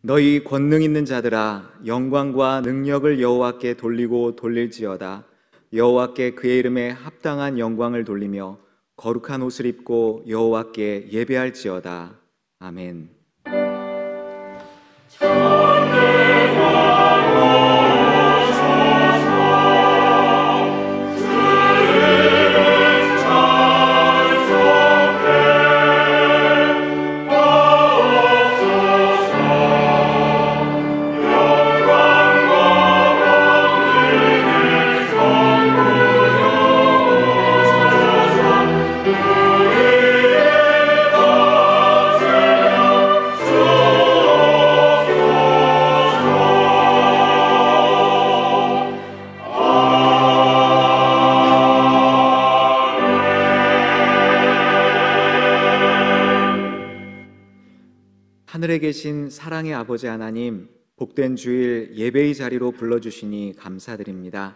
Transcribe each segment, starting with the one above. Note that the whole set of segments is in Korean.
너희 권능 있는 자들아, 영광과 능력을 여호와께 돌리고 돌릴지어다. 여호와께 그의 이름에 합당한 영광을 돌리며 거룩한 옷을 입고 여호와께 예배할지어다. 아멘. 하늘에 계신 사랑의 아버지 하나님, 복된 주일 예배의 자리로 불러주시니 감사드립니다.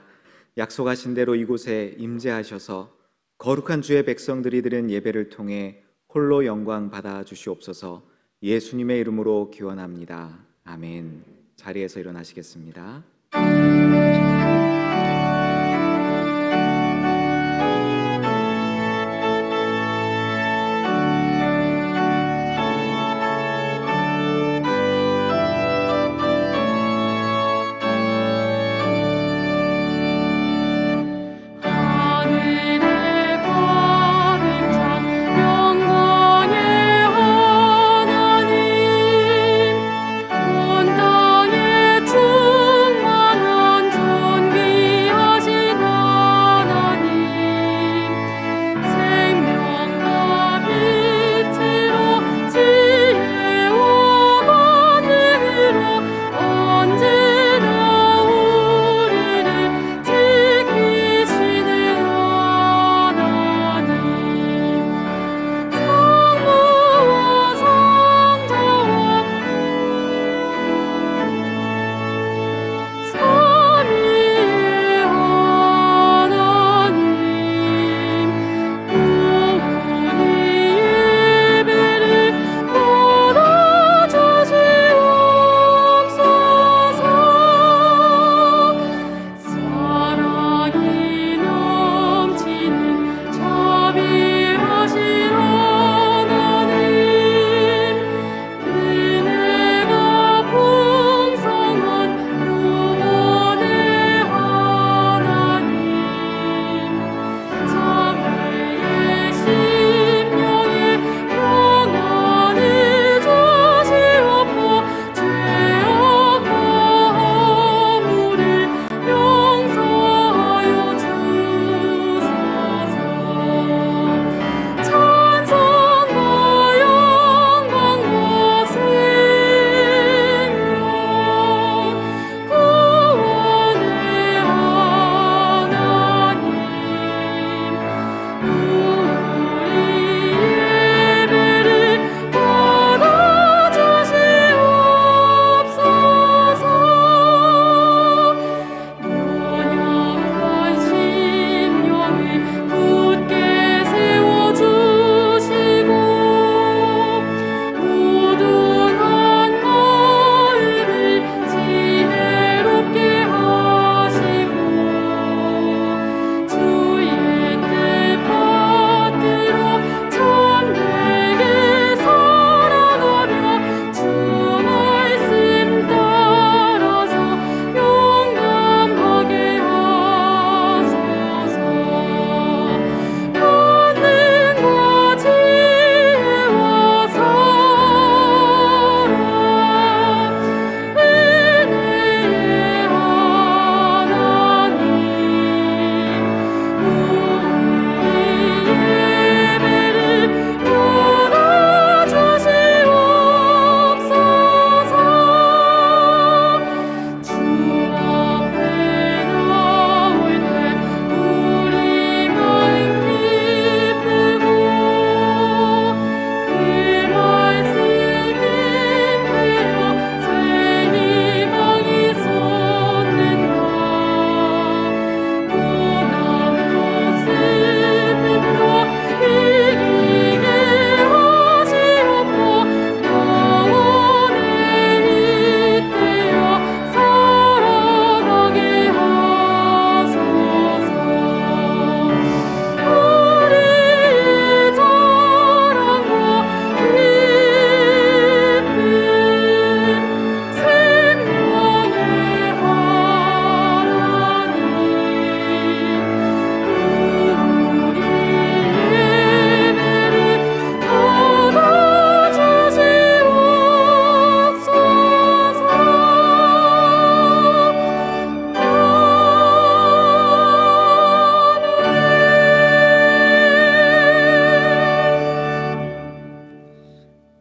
약속하신 대로 이곳에 임재하셔서 거룩한 주의 백성들이 드린 예배를 통해 홀로 영광 받아 주시옵소서. 예수님의 이름으로 기원합니다. 아멘. 자리에서 일어나시겠습니다. 온 땅에 충만한 주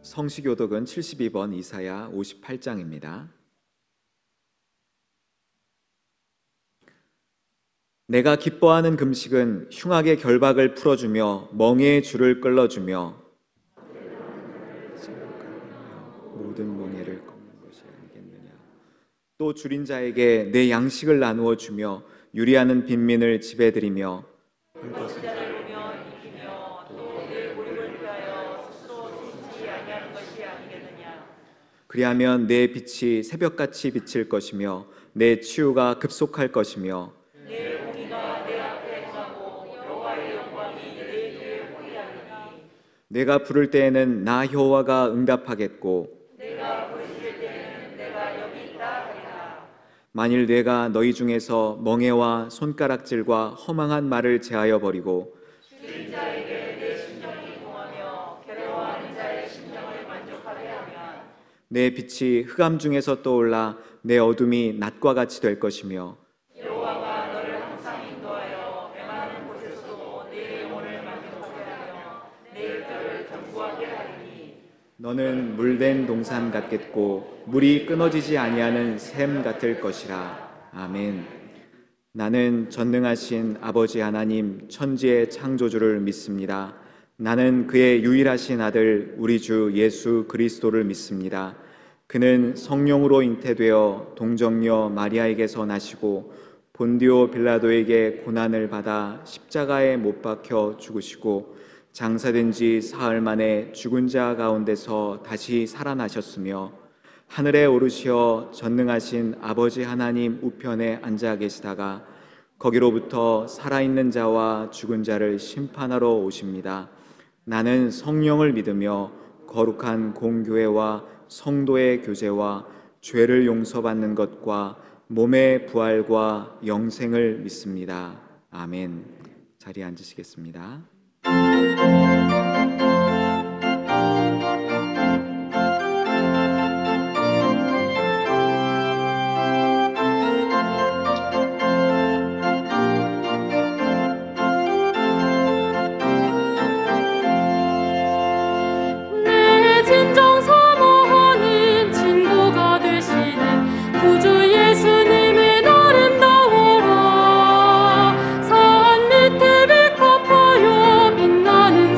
성시교독은 72번, 이사야 58장입니다. 내가 기뻐하는 금식은 흉악의 결박을 풀어주며 멍에의 줄을 끌어주며 모든 멍에를 꺾는 것이 아니겠느냐. 또 줄인 자에게 내 양식을 나누어 주며 유리하는 빈민을 지배드리며 그리하면 내 빛이 새벽같이 비칠 것이며 내 치유가 급속할 것이며 내 공의가 내 앞에 행하고 여호와의 영광이 내 뒤에 보이하리니 내가 부를 때에는 나 여호와가 응답하겠고 내가 부르실 때에는 내가 여기 있다 하리라. 만일 내가 너희 중에서 멍에와 손가락질과 허망한 말을 제하여 버리고 줄인 자에게 내 심령이 동하며 괴로워하는 자의 심령을 만족하게 하면 내 빛이 흑암 중에서 떠올라 내 어둠이 낮과 같이 될 것이며 여호와가 너를 항상 인도하여 메마른 곳에서도 내 영혼을 만족하게 하며 내 뼈를 견고하게 하리니 너는 물된 동산 같겠고 물이 끊어지지 아니하는 샘 같을 것이라. 아멘. 나는 전능하신 아버지 하나님 천지의 창조주를 믿습니다. 나는 그의 유일하신 아들 우리 주 예수 그리스도를 믿습니다. 그는 성령으로 잉태되어 동정녀 마리아에게서 나시고 본디오 빌라도에게 고난을 받아 십자가에 못 박혀 죽으시고 장사된 지 사흘 만에 죽은 자 가운데서 다시 살아나셨으며 하늘에 오르시어 전능하신 아버지 하나님 우편에 앉아 계시다가 거기로부터 살아있는 자와 죽은 자를 심판하러 오십니다. 나는 성령을 믿으며 거룩한 공교회와 성도의 교제와 죄를 용서받는 것과 몸의 부활과 영생을 믿습니다. 아멘. 자리에 앉으시겠습니다. 산 밑에 빛 갚아요 빛나는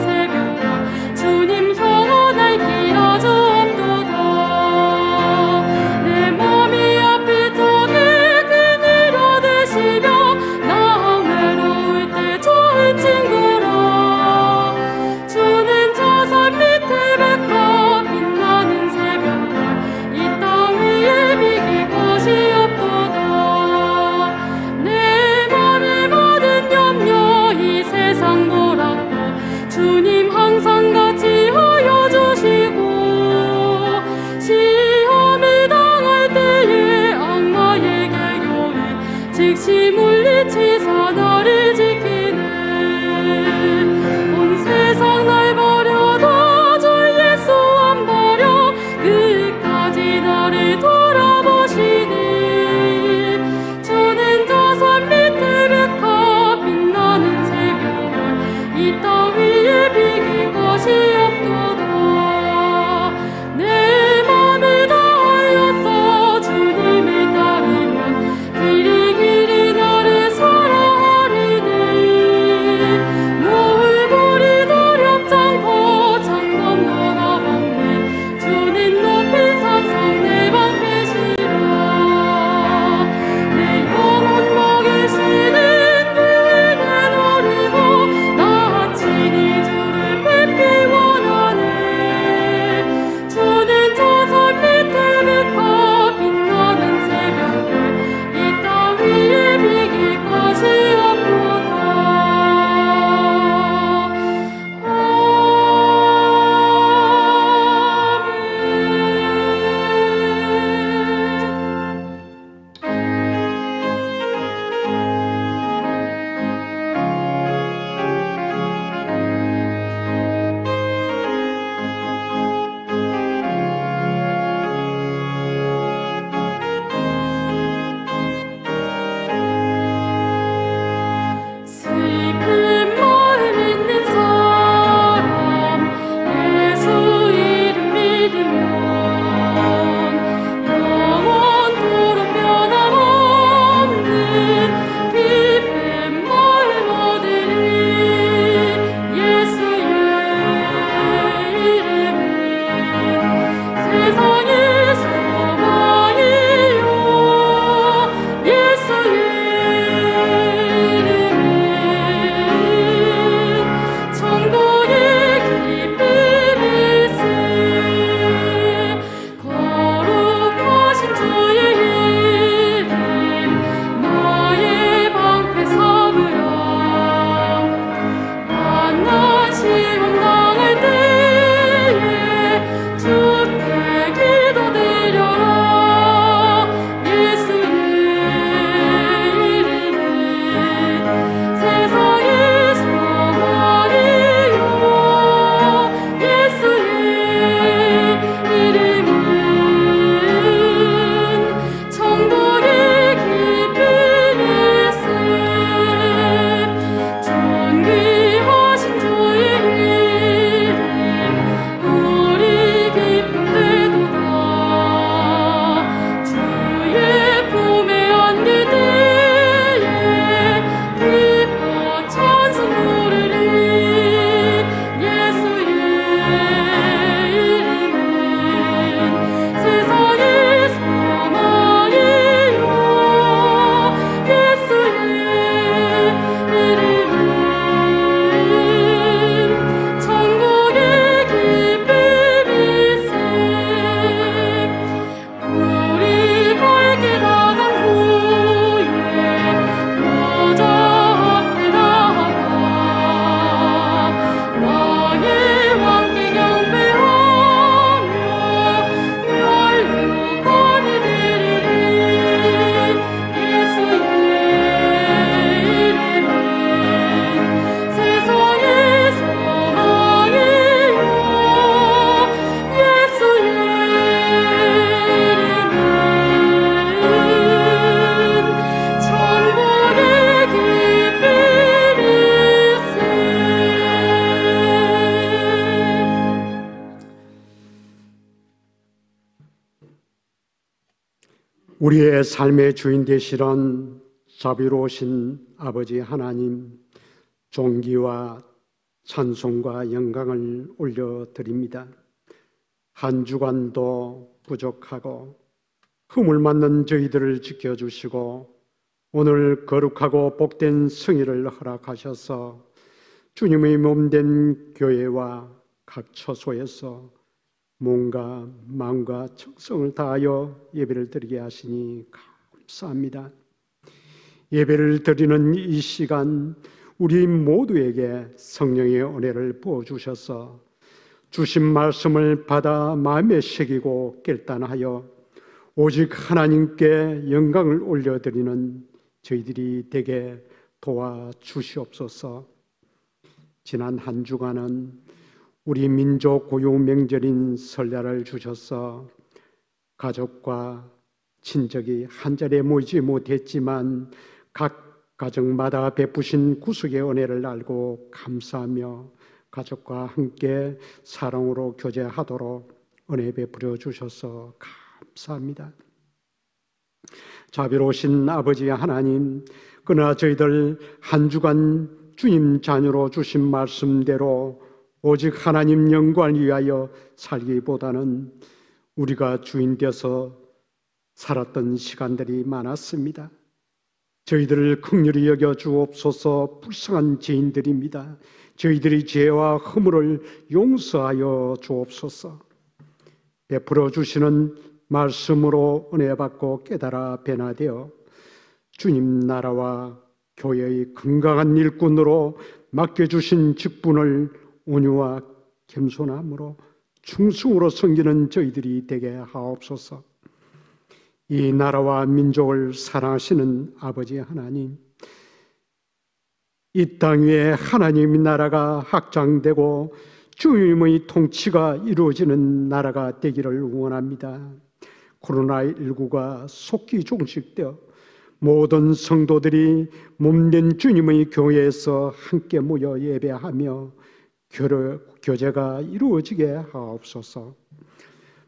우리의 삶의 주인 되시던 자비로우신 아버지 하나님, 존귀와 찬송과 영광을 올려드립니다. 한 주간도 부족하고 흠을 맞는 저희들을 지켜주시고 오늘 거룩하고 복된 승리를 허락하셔서 주님의 몸된 교회와 각 처소에서 몸과 마음과 정성을 다하여 예배를 드리게 하시니 감사합니다. 예배를 드리는 이 시간 우리 모두에게 성령의 은혜를 부어주셔서 주신 말씀을 받아 마음에 새기고 결단하여 오직 하나님께 영광을 올려드리는 저희들이 되게 도와주시옵소서. 지난 한 주간은 우리 민족 고유 명절인 설날을 주셔서 가족과 친척이 한자리에 모이지 못했지만 각 가정마다 베푸신 구속의 은혜를 알고 감사하며 가족과 함께 사랑으로 교제하도록 은혜 베풀어 주셔서 감사합니다. 자비로우신 아버지 하나님, 그러나 저희들 한 주간 주님 자녀로 주신 말씀대로 오직 하나님 영광을 위하여 살기보다는 우리가 주인 되어서 살았던 시간들이 많았습니다. 저희들을 긍휼히 여겨 주옵소서. 불쌍한 죄인들입니다. 저희들의 죄와 허물을 용서하여 주옵소서. 베풀어 주시는 말씀으로 은혜 받고 깨달아 변화되어 주님 나라와 교회의 건강한 일꾼으로 맡겨주신 직분을 온유와 겸손함으로 충성으로 섬기는 저희들이 되게 하옵소서. 이 나라와 민족을 사랑하시는 아버지 하나님, 이 땅 위에 하나님의 나라가 확장되고 주님의 통치가 이루어지는 나라가 되기를 원합니다. 코로나19가 속히 종식되어 모든 성도들이 몸된 주님의 교회에서 함께 모여 예배하며 교제가 이루어지게 하옵소서.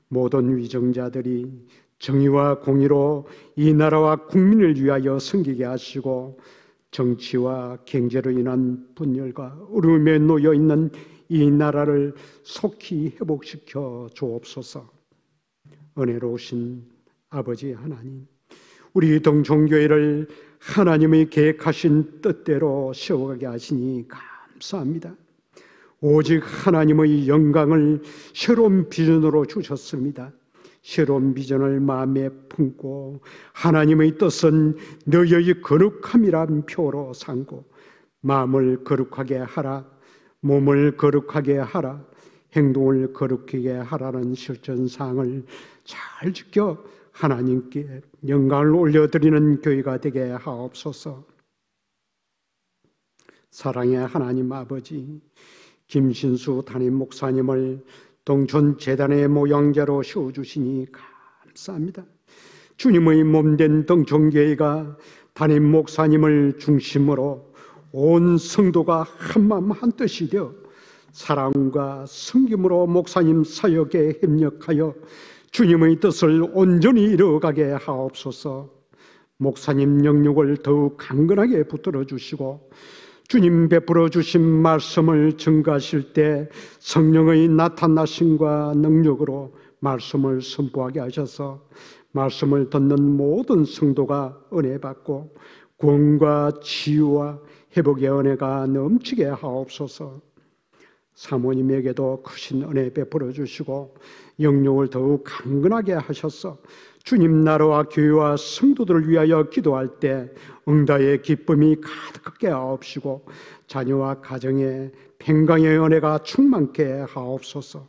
모든 위정자들이 정의와 공의로 이 나라와 국민을 위하여 섬기게 하시고 정치와 경제로 인한 분열과 어려움에 놓여 있는 이 나라를 속히 회복시켜 주옵소서. 은혜로우신 아버지 하나님, 우리 동정교회를 하나님의 계획하신 뜻대로 세워가게 하시니 감사합니다. 오직 하나님의 영광을 새로운 비전으로 주셨습니다. 새로운 비전을 마음에 품고 하나님의 뜻은 너희의 거룩함이란 표로 삼고 마음을 거룩하게 하라, 몸을 거룩하게 하라, 행동을 거룩하게 하라는 실천사항을 잘 지켜 하나님께 영광을 올려드리는 교회가 되게 하옵소서. 사랑의 하나님 아버지, 김신수 담임 목사님을 동촌 재단의 모양자로 세워주시니 감사합니다. 주님의 몸된 동촌교회가 담임 목사님을 중심으로 온 성도가 한마음 한뜻이 되어 사랑과 섬김으로 목사님 사역에 협력하여 주님의 뜻을 온전히 이루어가게 하옵소서. 목사님 영육을 더욱 강건하게 붙들어 주시고 주님 베풀어 주신 말씀을 증거하실 때 성령의 나타나심과 능력으로 말씀을 선포하게 하셔서 말씀을 듣는 모든 성도가 은혜 받고 구원과 치유와 회복의 은혜가 넘치게 하옵소서. 사모님에게도 크신 은혜 베풀어 주시고 영육을 더욱 강건하게 하셔서 주님 나라와 교회와 성도들을 위하여 기도할 때 응답의 기쁨이 가득하게 하옵시고 자녀와 가정에 평강의 은혜가 충만케 하옵소서.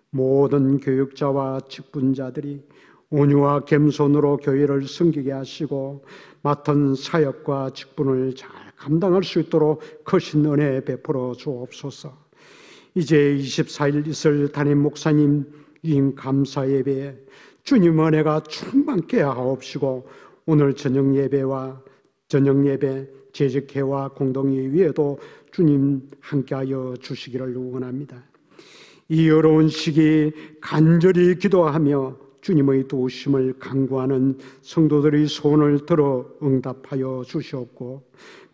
모든 교육자와 직분자들이 온유와 겸손으로 교회를 섬기게 하시고 맡은 사역과 직분을 잘 감당할 수 있도록 크신 은혜 베풀어 주옵소서. 이제 24일 있을 담임 목사님 인 감사 예배에 주님 은혜가 충만케 하옵시고 오늘 저녁 예배와 저녁 예배 재직회와 공동회 위에도 주님 함께하여 주시기를 원합니다. 이 어려운 시기 간절히 기도하며 주님의 도우심을 간구하는 성도들의 소원을 들어 응답하여 주시옵고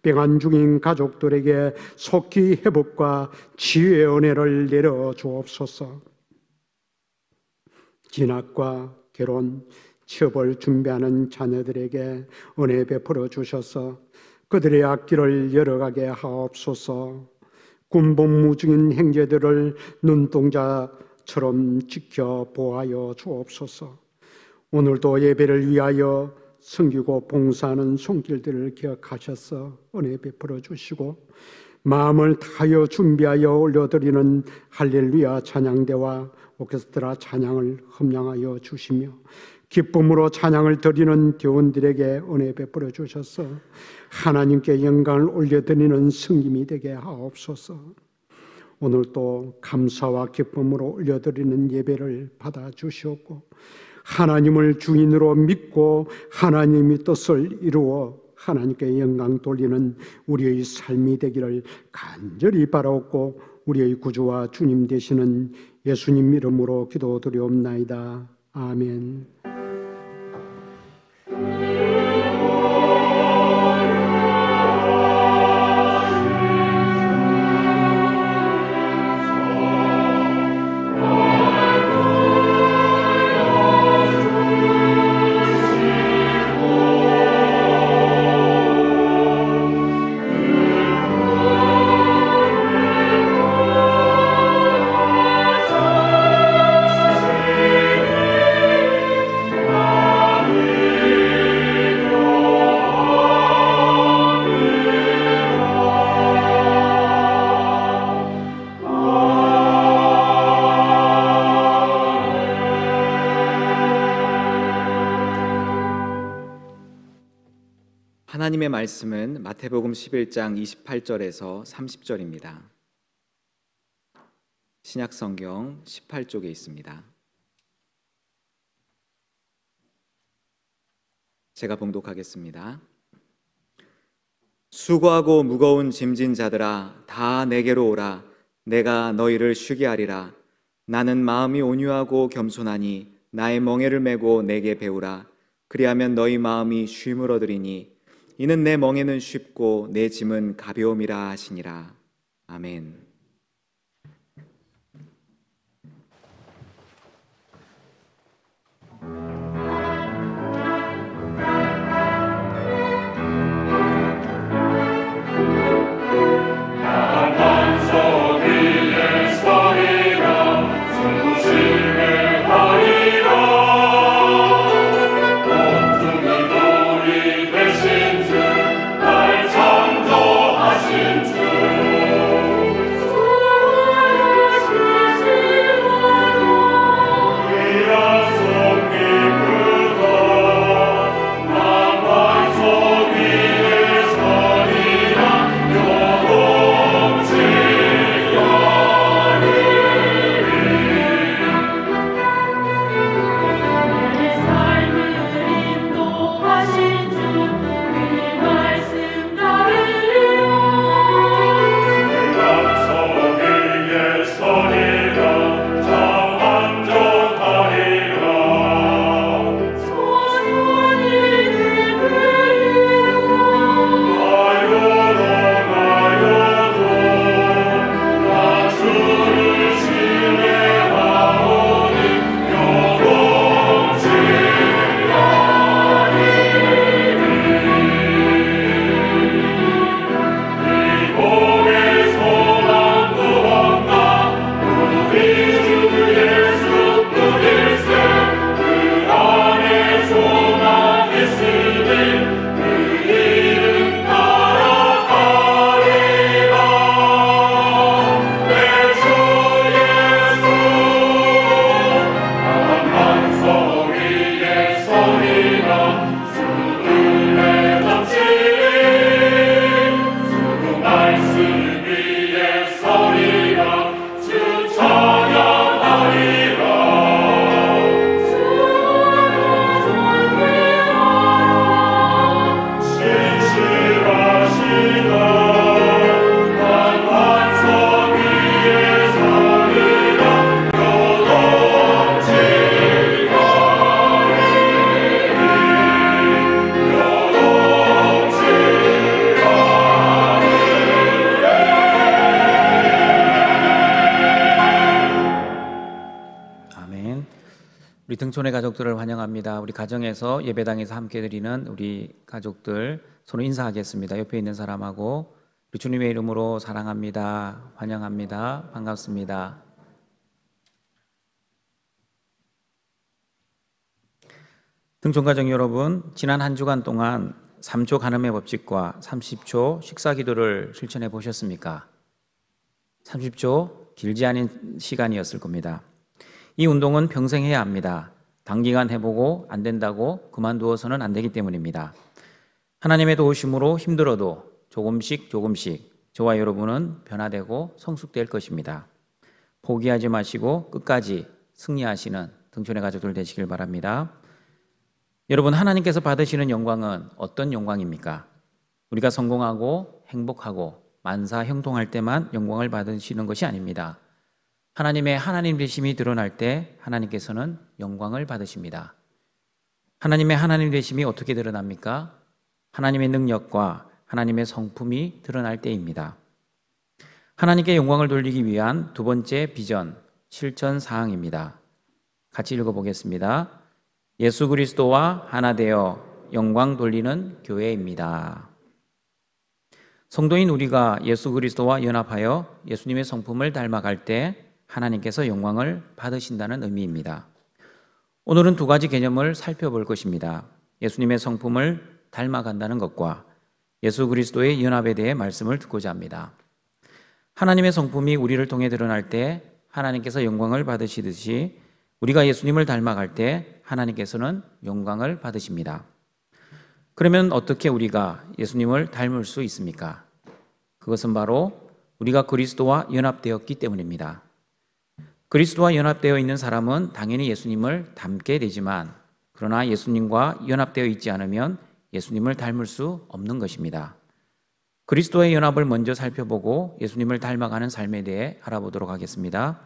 병환 중인 가족들에게 속히 회복과 치유의 은혜를 내려 주옵소서. 진학과 결혼, 취업을 준비하는 자녀들에게 은혜 베풀어 주셔서 그들의 앞길을 열어가게 하옵소서. 군복무 중인 형제들을 눈동자처럼 지켜 보호하여 주옵소서. 오늘도 예배를 위하여 섬기고 봉사하는 손길들을 기억하셔서 은혜 베풀어 주시고 마음을 다하여 준비하여 올려드리는 할렐루야 찬양대와 오케스트라 찬양을 흠양하여 주시며 기쁨으로 찬양을 드리는 대원들에게 은혜 베풀어 주셔서 하나님께 영광을 올려드리는 성김이 되게 하옵소서. 오늘도 감사와 기쁨으로 올려드리는 예배를 받아 주시옵고 하나님을 주인으로 믿고 하나님의 뜻을 이루어 하나님께 영광 돌리는 우리의 삶이 되기를 간절히 바라옵고 우리의 구주와 주님 되시는 예수님 이름으로 기도드리옵나이다. 아멘. 하나님의 말씀은 마태복음 11장 28절에서 30절입니다. 신약성경 18쪽에 있습니다. 제가 봉독하겠습니다. 수고하고 무거운 짐진 자들아 다 내게로 오라. 내가 너희를 쉬게 하리라. 나는 마음이 온유하고 겸손하니 나의 멍에를 메고 내게 배우라. 그리하면 너희 마음이 쉼을 얻으리니 이는 내 멍에는 쉽고 내 짐은 가벼움이라 하시니라. 아멘. 아멘. 우리 등촌의 가족들을 환영합니다. 우리 가정에서 예배당에서 함께 드리는 우리 가족들 서로 인사하겠습니다. 옆에 있는 사람하고 우리 주님의 이름으로 사랑합니다. 환영합니다. 반갑습니다. 등촌 가족 여러분, 지난 한 주간 동안 3초 간음의 법칙과 30초 식사 기도를 실천해 보셨습니까? 30초 길지 않은 시간이었을 겁니다. 이 운동은 평생 해야 합니다. 단기간 해보고 안 된다고 그만두어서는 안 되기 때문입니다. 하나님의 도우심으로 힘들어도 조금씩 저와 여러분은 변화되고 성숙될 것입니다. 포기하지 마시고 끝까지 승리하시는 등촌의 가족들 되시길 바랍니다. 여러분, 하나님께서 받으시는 영광은 어떤 영광입니까? 우리가 성공하고 행복하고 만사 형통할 때만 영광을 받으시는 것이 아닙니다. 하나님의 하나님 되심이 드러날 때 하나님께서는 영광을 받으십니다. 하나님의 하나님 되심이 어떻게 드러납니까? 하나님의 능력과 하나님의 성품이 드러날 때입니다. 하나님께 영광을 돌리기 위한 두 번째 비전, 실천 사항입니다. 같이 읽어보겠습니다. 예수 그리스도와 하나 되어 영광 돌리는 교회입니다. 성도인 우리가 예수 그리스도와 연합하여 예수님의 성품을 닮아갈 때 하나님께서 영광을 받으신다는 의미입니다. 오늘은 두 가지 개념을 살펴볼 것입니다. 예수님의 성품을 닮아간다는 것과 예수 그리스도의 연합에 대해 말씀을 듣고자 합니다. 하나님의 성품이 우리를 통해 드러날 때 하나님께서 영광을 받으시듯이 우리가 예수님을 닮아갈 때 하나님께서는 영광을 받으십니다. 그러면 어떻게 우리가 예수님을 닮을 수 있습니까? 그것은 바로 우리가 그리스도와 연합되었기 때문입니다. 그리스도와 연합되어 있는 사람은 당연히 예수님을 닮게 되지만, 그러나 예수님과 연합되어 있지 않으면 예수님을 닮을 수 없는 것입니다. 그리스도의 연합을 먼저 살펴보고 예수님을 닮아가는 삶에 대해 알아보도록 하겠습니다.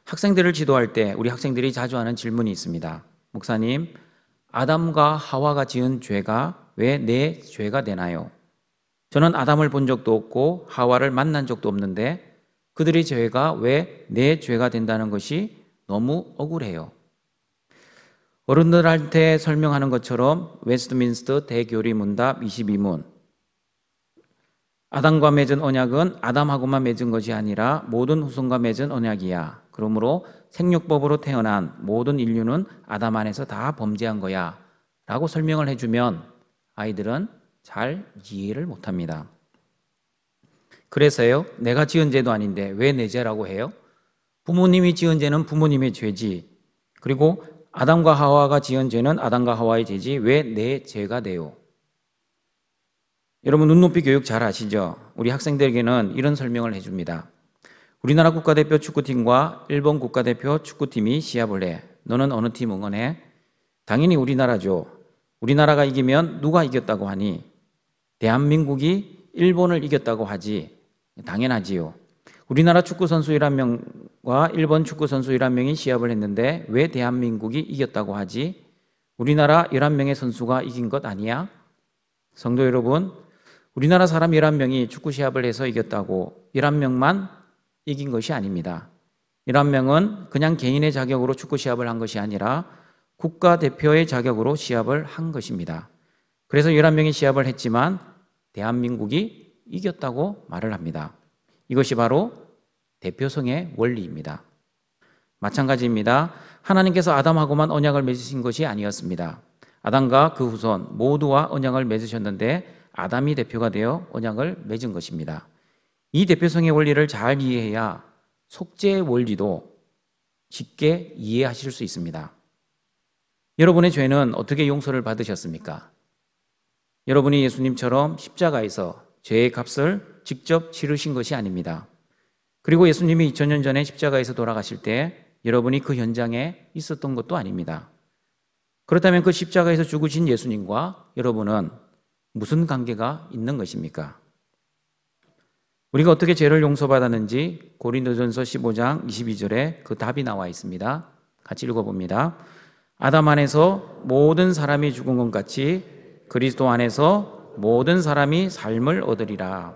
학생들을 지도할 때 우리 학생들이 자주 하는 질문이 있습니다. 목사님, 아담과 하와가 지은 죄가 왜 내 죄가 되나요? 저는 아담을 본 적도 없고 하와를 만난 적도 없는데 그들의 죄가 왜 내 죄가 된다는 것이 너무 억울해요. 어른들한테 설명하는 것처럼 웨스트민스터 대교리 문답 22문, 아담과 맺은 언약은 아담하고만 맺은 것이 아니라 모든 후손과 맺은 언약이야. 그러므로 생육법으로 태어난 모든 인류는 아담 안에서 다 범죄한 거야 라고 설명을 해주면 아이들은 잘 이해를 못합니다. 그래서요, 내가 지은 죄도 아닌데 왜 내 죄라고 해요? 부모님이 지은 죄는 부모님의 죄지, 그리고 아담과 하와가 지은 죄는 아담과 하와의 죄지 왜 내 죄가 돼요? 여러분, 눈높이 교육 잘 아시죠? 우리 학생들에게는 이런 설명을 해줍니다. 우리나라 국가대표 축구팀과 일본 국가대표 축구팀이 시합을 해. 너는 어느 팀 응원해? 당연히 우리나라죠. 우리나라가 이기면 누가 이겼다고 하니? 대한민국이 일본을 이겼다고 하지. 당연하지요. 우리나라 축구선수 11명과 일본 축구선수 11명이 시합을 했는데 왜 대한민국이 이겼다고 하지? 우리나라 11명의 선수가 이긴 것 아니야? 성도 여러분, 우리나라 사람 11명이 축구 시합을 해서 이겼다고 11명만 이긴 것이 아닙니다. 11명은 그냥 개인의 자격으로 축구 시합을 한 것이 아니라 국가대표의 자격으로 시합을 한 것입니다. 그래서 11명이 시합을 했지만 대한민국이 이겼다고 말을 합니다. 이것이 바로 대표성의 원리입니다. 마찬가지입니다. 하나님께서 아담하고만 언약을 맺으신 것이 아니었습니다. 아담과 그 후손 모두와 언약을 맺으셨는데 아담이 대표가 되어 언약을 맺은 것입니다. 이 대표성의 원리를 잘 이해해야 속죄의 원리도 쉽게 이해하실 수 있습니다. 여러분의 죄는 어떻게 용서를 받으셨습니까? 여러분이 예수님처럼 십자가에서 죄의 값을 직접 치르신 것이 아닙니다. 그리고 예수님이 2000년 전에 십자가에서 돌아가실 때 여러분이 그 현장에 있었던 것도 아닙니다. 그렇다면 그 십자가에서 죽으신 예수님과 여러분은 무슨 관계가 있는 것입니까? 우리가 어떻게 죄를 용서받았는지 고린도전서 15장 22절에 그 답이 나와 있습니다. 같이 읽어봅니다. 아담 안에서 모든 사람이 죽은 것 같이 그리스도 안에서 모든 사람이 삶을 얻으리라.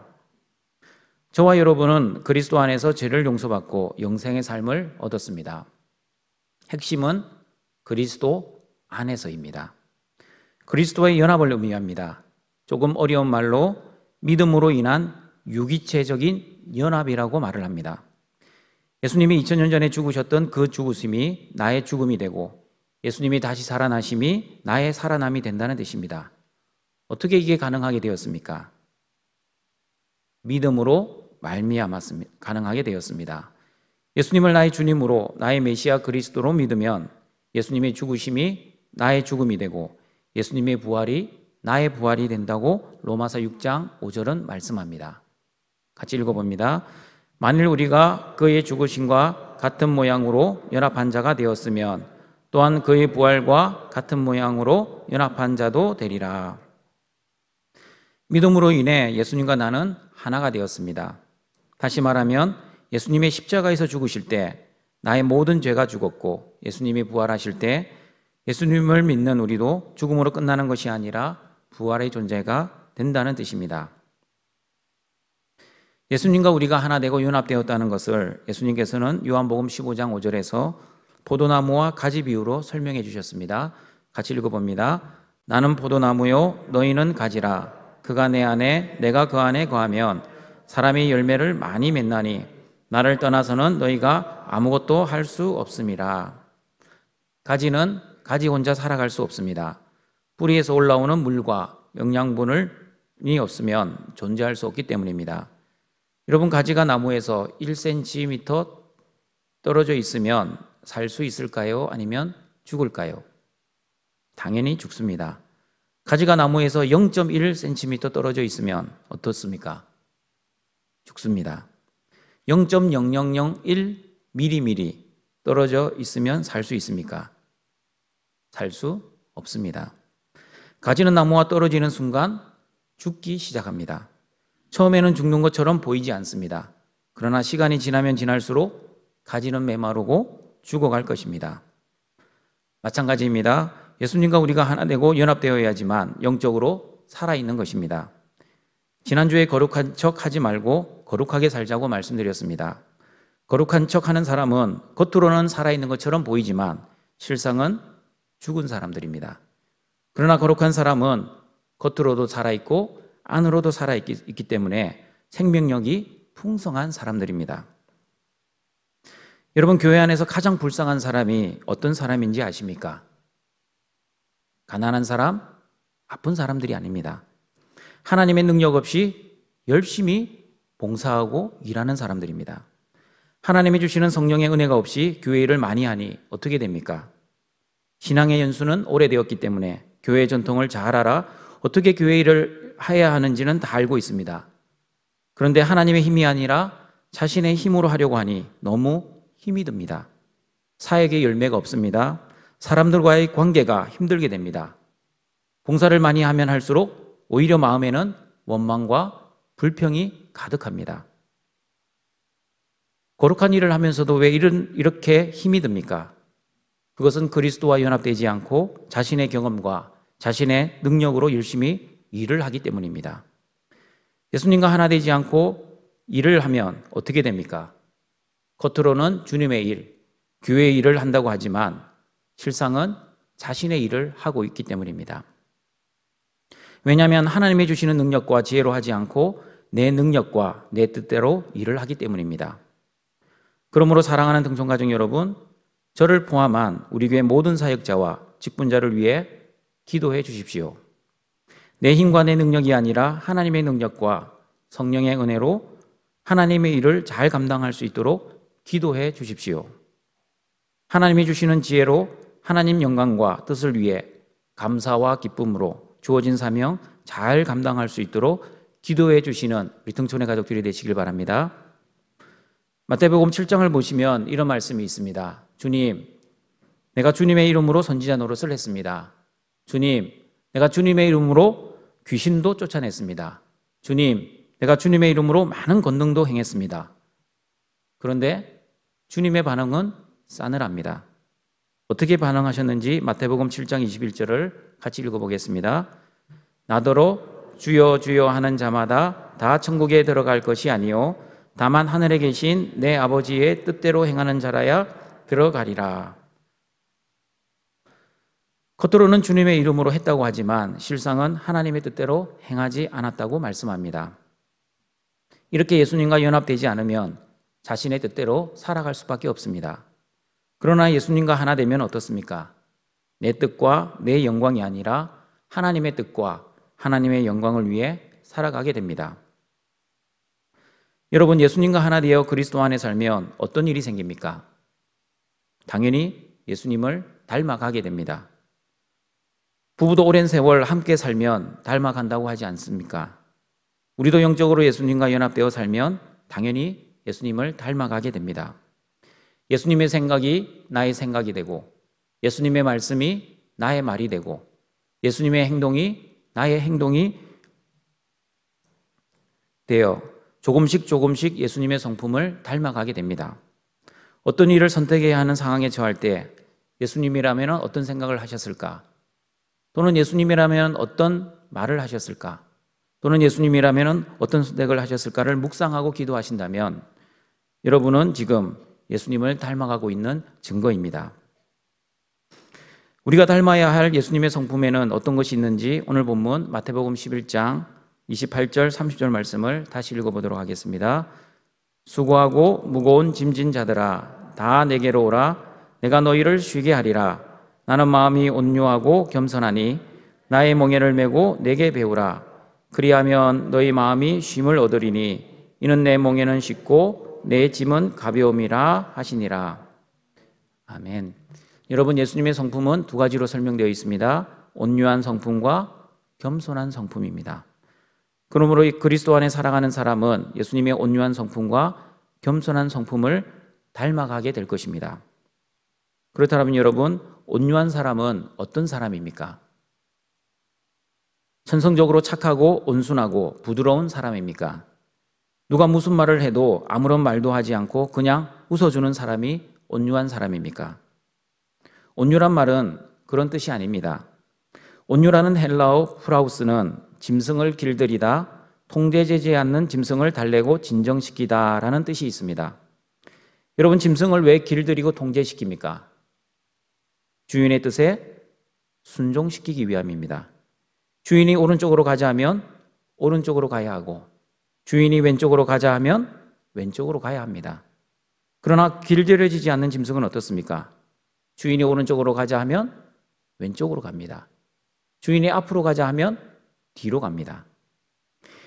저와 여러분은 그리스도 안에서 죄를 용서받고 영생의 삶을 얻었습니다. 핵심은 그리스도 안에서입니다. 그리스도와의 연합을 의미합니다. 조금 어려운 말로 믿음으로 인한 유기체적인 연합이라고 말을 합니다. 예수님이 2000년 전에 죽으셨던 그 죽으심이 나의 죽음이 되고 예수님이 다시 살아나심이 나의 살아남이 된다는 뜻입니다. 어떻게 이게 가능하게 되었습니까? 믿음으로 말미암아 가능하게 되었습니다. 예수님을 나의 주님으로 나의 메시아 그리스도로 믿으면 예수님의 죽으심이 나의 죽음이 되고 예수님의 부활이 나의 부활이 된다고 로마서 6장 5절은 말씀합니다. 같이 읽어봅니다. 만일 우리가 그의 죽으심과 같은 모양으로 연합한 자가 되었으면 또한 그의 부활과 같은 모양으로 연합한 자도 되리라. 믿음으로 인해 예수님과 나는 하나가 되었습니다. 다시 말하면 예수님의 십자가에서 죽으실 때 나의 모든 죄가 죽었고 예수님이 부활하실 때 예수님을 믿는 우리도 죽음으로 끝나는 것이 아니라 부활의 존재가 된다는 뜻입니다. 예수님과 우리가 하나 되고 연합되었다는 것을 예수님께서는 요한복음 15장 5절에서 포도나무와 가지 비유로 설명해 주셨습니다. 같이 읽어봅니다. 나는 포도나무요 너희는 가지라. 그가 내 안에 내가 그 안에 거하면 사람이 열매를 많이 맺나니 나를 떠나서는 너희가 아무것도 할 수 없음이라. 가지는 가지 혼자 살아갈 수 없습니다. 뿌리에서 올라오는 물과 영양분이 없으면 존재할 수 없기 때문입니다. 여러분, 가지가 나무에서 1cm 떨어져 있으면 살 수 있을까요? 아니면 죽을까요? 당연히 죽습니다. 가지가 나무에서 0.1cm 떨어져 있으면 어떻습니까? 죽습니다. 0.0001mm 떨어져 있으면 살 수 있습니까? 살 수 없습니다. 가지는 나무와 떨어지는 순간 죽기 시작합니다. 처음에는 죽는 것처럼 보이지 않습니다. 그러나 시간이 지나면 지날수록 가지는 메마르고 죽어갈 것입니다. 마찬가지입니다. 예수님과 우리가 하나 되고 연합되어야지만 영적으로 살아있는 것입니다. 지난주에 거룩한 척 하지 말고 거룩하게 살자고 말씀드렸습니다. 거룩한 척 하는 사람은 겉으로는 살아있는 것처럼 보이지만 실상은 죽은 사람들입니다. 그러나 거룩한 사람은 겉으로도 살아있고 안으로도 살아있기 때문에 생명력이 풍성한 사람들입니다. 여러분, 교회 안에서 가장 불쌍한 사람이 어떤 사람인지 아십니까? 가난한 사람, 아픈 사람들이 아닙니다. 하나님의 능력 없이 열심히 봉사하고 일하는 사람들입니다. 하나님이 주시는 성령의 은혜가 없이 교회 일을 많이 하니 어떻게 됩니까? 신앙의 연수는 오래되었기 때문에 교회의 전통을 잘 알아 어떻게 교회 일을 해야 하는지는 다 알고 있습니다. 그런데 하나님의 힘이 아니라 자신의 힘으로 하려고 하니 너무 힘이 듭니다. 사역의 열매가 없습니다. 사람들과의 관계가 힘들게 됩니다. 봉사를 많이 하면 할수록 오히려 마음에는 원망과 불평이 가득합니다. 거룩한 일을 하면서도 왜 이렇게 힘이 듭니까? 그것은 그리스도와 연합되지 않고 자신의 경험과 자신의 능력으로 열심히 일을 하기 때문입니다. 예수님과 하나 되지 않고 일을 하면 어떻게 됩니까? 겉으로는 주님의 일, 교회의 일을 한다고 하지만 실상은 자신의 일을 하고 있기 때문입니다. 왜냐하면 하나님이 주시는 능력과 지혜로 하지 않고 내 능력과 내 뜻대로 일을 하기 때문입니다. 그러므로 사랑하는 등촌가족 여러분, 저를 포함한 우리 교회 모든 사역자와 직분자를 위해 기도해 주십시오. 내 힘과 내 능력이 아니라 하나님의 능력과 성령의 은혜로 하나님의 일을 잘 감당할 수 있도록 기도해 주십시오. 하나님이 주시는 지혜로 하나님 영광과 뜻을 위해 감사와 기쁨으로 주어진 사명 잘 감당할 수 있도록 기도해 주시는 우리 등촌의 가족들이 되시길 바랍니다. 마태복음 7장을 보시면 이런 말씀이 있습니다. 주님, 내가 주님의 이름으로 선지자 노릇을 했습니다. 주님, 내가 주님의 이름으로 귀신도 쫓아냈습니다. 주님, 내가 주님의 이름으로 많은 권능도 행했습니다. 그런데 주님의 반응은 싸늘합니다. 어떻게 반응하셨는지 마태복음 7장 21절을 같이 읽어보겠습니다. 나더러 주여 주여 하는 자마다 다 천국에 들어갈 것이 아니요 다만 하늘에 계신 내 아버지의 뜻대로 행하는 자라야 들어가리라. 겉으로는 주님의 이름으로 했다고 하지만 실상은 하나님의 뜻대로 행하지 않았다고 말씀합니다. 이렇게 예수님과 연합되지 않으면 자신의 뜻대로 살아갈 수밖에 없습니다. 그러나 예수님과 하나 되면 어떻습니까? 내 뜻과 내 영광이 아니라 하나님의 뜻과 하나님의 영광을 위해 살아가게 됩니다. 여러분, 예수님과 하나 되어 그리스도 안에 살면 어떤 일이 생깁니까? 당연히 예수님을 닮아가게 됩니다. 부부도 오랜 세월 함께 살면 닮아간다고 하지 않습니까? 우리도 영적으로 예수님과 연합되어 살면 당연히 예수님을 닮아가게 됩니다. 예수님의 생각이 나의 생각이 되고, 예수님의 말씀이 나의 말이 되고, 예수님의 행동이 나의 행동이 되어 조금씩 예수님의 성품을 닮아가게 됩니다. 어떤 일을 선택해야 하는 상황에 처할 때 예수님이라면 어떤 생각을 하셨을까? 또는 예수님이라면 어떤 말을 하셨을까? 또는 예수님이라면 어떤 선택을 하셨을까를 묵상하고 기도하신다면 여러분은 지금 예수님을 닮아가고 있는 증거입니다. 우리가 닮아야 할 예수님의 성품에는 어떤 것이 있는지 오늘 본문 마태복음 11장 28절 30절 말씀을 다시 읽어보도록 하겠습니다. 수고하고 무거운 짐진 자들아 다 내게로 오라. 내가 너희를 쉬게 하리라. 나는 마음이 온유하고 겸손하니 나의 멍에를 메고 내게 배우라. 그리하면 너희 마음이 쉼을 얻으리니 이는 내 멍에는 쉽고 내 짐은 가벼움이라 하시니라. 아멘. 여러분, 예수님의 성품은 두 가지로 설명되어 있습니다. 온유한 성품과 겸손한 성품입니다. 그러므로 이 그리스도 안에 살아가는 사람은 예수님의 온유한 성품과 겸손한 성품을 닮아가게 될 것입니다. 그렇다면 여러분, 온유한 사람은 어떤 사람입니까? 천성적으로 착하고 온순하고 부드러운 사람입니까? 누가 무슨 말을 해도 아무런 말도 하지 않고 그냥 웃어주는 사람이 온유한 사람입니까? 온유란 말은 그런 뜻이 아닙니다. 온유라는 헬라어 프라우스는 짐승을 길들이다, 통제되지 않는 짐승을 달래고 진정시키다 라는 뜻이 있습니다. 여러분, 짐승을 왜 길들이고 통제시킵니까? 주인의 뜻에 순종시키기 위함입니다. 주인이 오른쪽으로 가자 하면 오른쪽으로 가야 하고, 주인이 왼쪽으로 가자 하면 왼쪽으로 가야 합니다. 그러나 길들여지지 않는 짐승은 어떻습니까? 주인이 오른쪽으로 가자 하면 왼쪽으로 갑니다. 주인이 앞으로 가자 하면 뒤로 갑니다.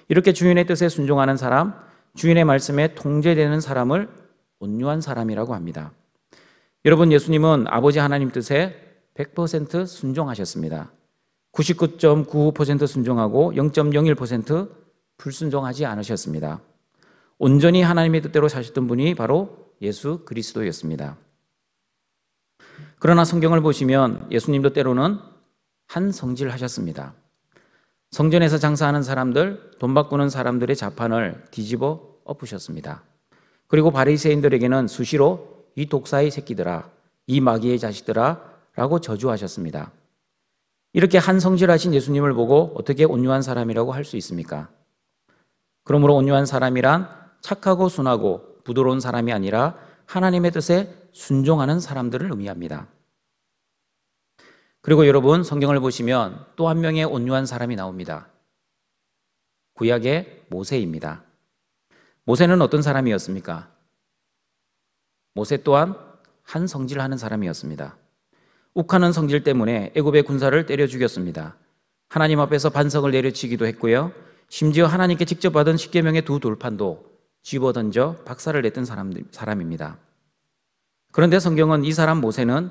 이렇게 주인의 뜻에 순종하는 사람, 주인의 말씀에 통제되는 사람을 온유한 사람이라고 합니다. 여러분, 예수님은 아버지 하나님 뜻에 100% 순종하셨습니다. 99.95% 순종하고 0.01% 불순종하지 않으셨습니다. 온전히 하나님의 뜻대로 사셨던 분이 바로 예수 그리스도였습니다. 그러나 성경을 보시면 예수님도 때로는 한 성질하셨습니다. 성전에서 장사하는 사람들, 돈 바꾸는 사람들의 자판을 뒤집어 엎으셨습니다. 그리고 바리새인들에게는 수시로 이 독사의 새끼들아, 이 마귀의 자식들아 라고 저주하셨습니다. 이렇게 한 성질하신 예수님을 보고 어떻게 온유한 사람이라고 할 수 있습니까? 그러므로 온유한 사람이란 착하고 순하고 부드러운 사람이 아니라 하나님의 뜻에 순종하는 사람들을 의미합니다. 그리고 여러분, 성경을 보시면 또 한 명의 온유한 사람이 나옵니다. 구약의 모세입니다. 모세는 어떤 사람이었습니까? 모세 또한 한 성질하는 사람이었습니다. 욱하는 성질 때문에 애굽의 군사를 때려 죽였습니다. 하나님 앞에서 반석을 내려치기도 했고요. 심지어 하나님께 직접 받은 십계명의 두 돌판도 집어던져 박살을 냈던 사람입니다. 그런데 성경은 이 사람 모세는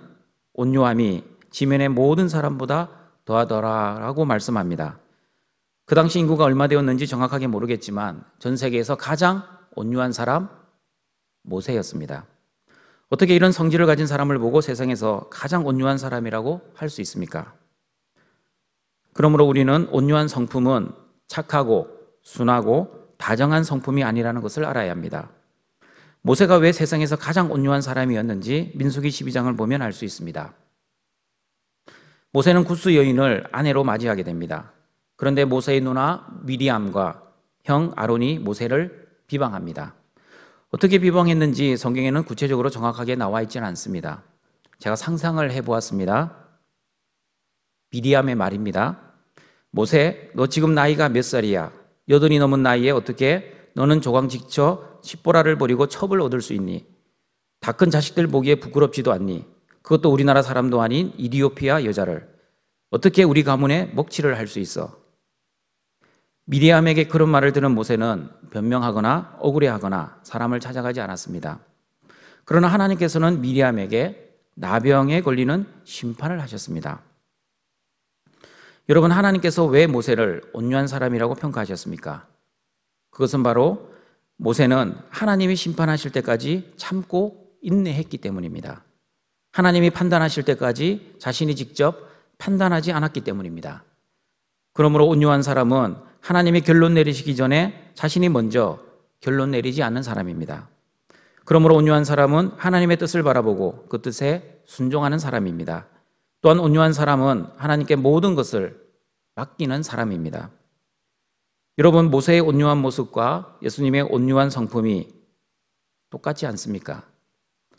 온유함이 지면의 모든 사람보다 더하더라라고 말씀합니다. 그 당시 인구가 얼마 되었는지 정확하게 모르겠지만 전 세계에서 가장 온유한 사람 모세였습니다. 어떻게 이런 성질을 가진 사람을 보고 세상에서 가장 온유한 사람이라고 할 수 있습니까? 그러므로 우리는 온유한 성품은 착하고 순하고 다정한 성품이 아니라는 것을 알아야 합니다. 모세가 왜 세상에서 가장 온유한 사람이었는지 민수기 12장을 보면 알 수 있습니다. 모세는 굿수 여인을 아내로 맞이하게 됩니다. 그런데 모세의 누나 미리암과 형 아론이 모세를 비방합니다. 어떻게 비방했는지 성경에는 구체적으로 정확하게 나와 있지는 않습니다. 제가 상상을 해보았습니다. 미리암의 말입니다. 모세, 너 지금 나이가 몇 살이야? 80이 넘은 나이에 어떻게 너는 조강지쳐 십보라를 버리고 첩을 얻을 수 있니? 다 큰 자식들 보기에 부끄럽지도 않니? 그것도 우리나라 사람도 아닌 이디오피아 여자를. 어떻게 우리 가문에 먹칠을 할 수 있어? 미리암에게 그런 말을 들은 모세는 변명하거나 억울해하거나 사람을 찾아가지 않았습니다. 그러나 하나님께서는 미리암에게 나병에 걸리는 심판을 하셨습니다. 여러분, 하나님께서 왜 모세를 온유한 사람이라고 평가하셨습니까? 그것은 바로 모세는 하나님이 심판하실 때까지 참고 인내했기 때문입니다. 하나님이 판단하실 때까지 자신이 직접 판단하지 않았기 때문입니다. 그러므로 온유한 사람은 하나님이 결론 내리시기 전에 자신이 먼저 결론 내리지 않는 사람입니다. 그러므로 온유한 사람은 하나님의 뜻을 바라보고 그 뜻에 순종하는 사람입니다. 또한 온유한 사람은 하나님께 모든 것을 맡기는 사람입니다. 여러분, 모세의 온유한 모습과 예수님의 온유한 성품이 똑같지 않습니까?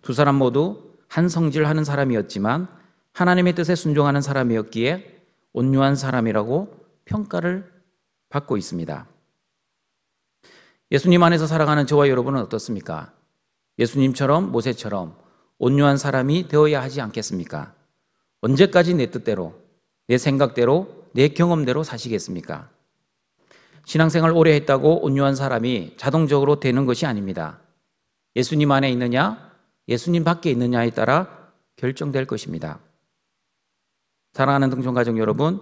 두 사람 모두 한 성질하는 사람이었지만 하나님의 뜻에 순종하는 사람이었기에 온유한 사람이라고 평가를 받고 있습니다. 예수님 안에서 살아가는 저와 여러분은 어떻습니까? 예수님처럼 모세처럼 온유한 사람이 되어야 하지 않겠습니까? 언제까지 내 뜻대로, 내 생각대로, 내 경험대로 사시겠습니까? 신앙생활 오래 했다고 온유한 사람이 자동적으로 되는 것이 아닙니다. 예수님 안에 있느냐, 예수님 밖에 있느냐에 따라 결정될 것입니다. 사랑하는 등촌가족 여러분,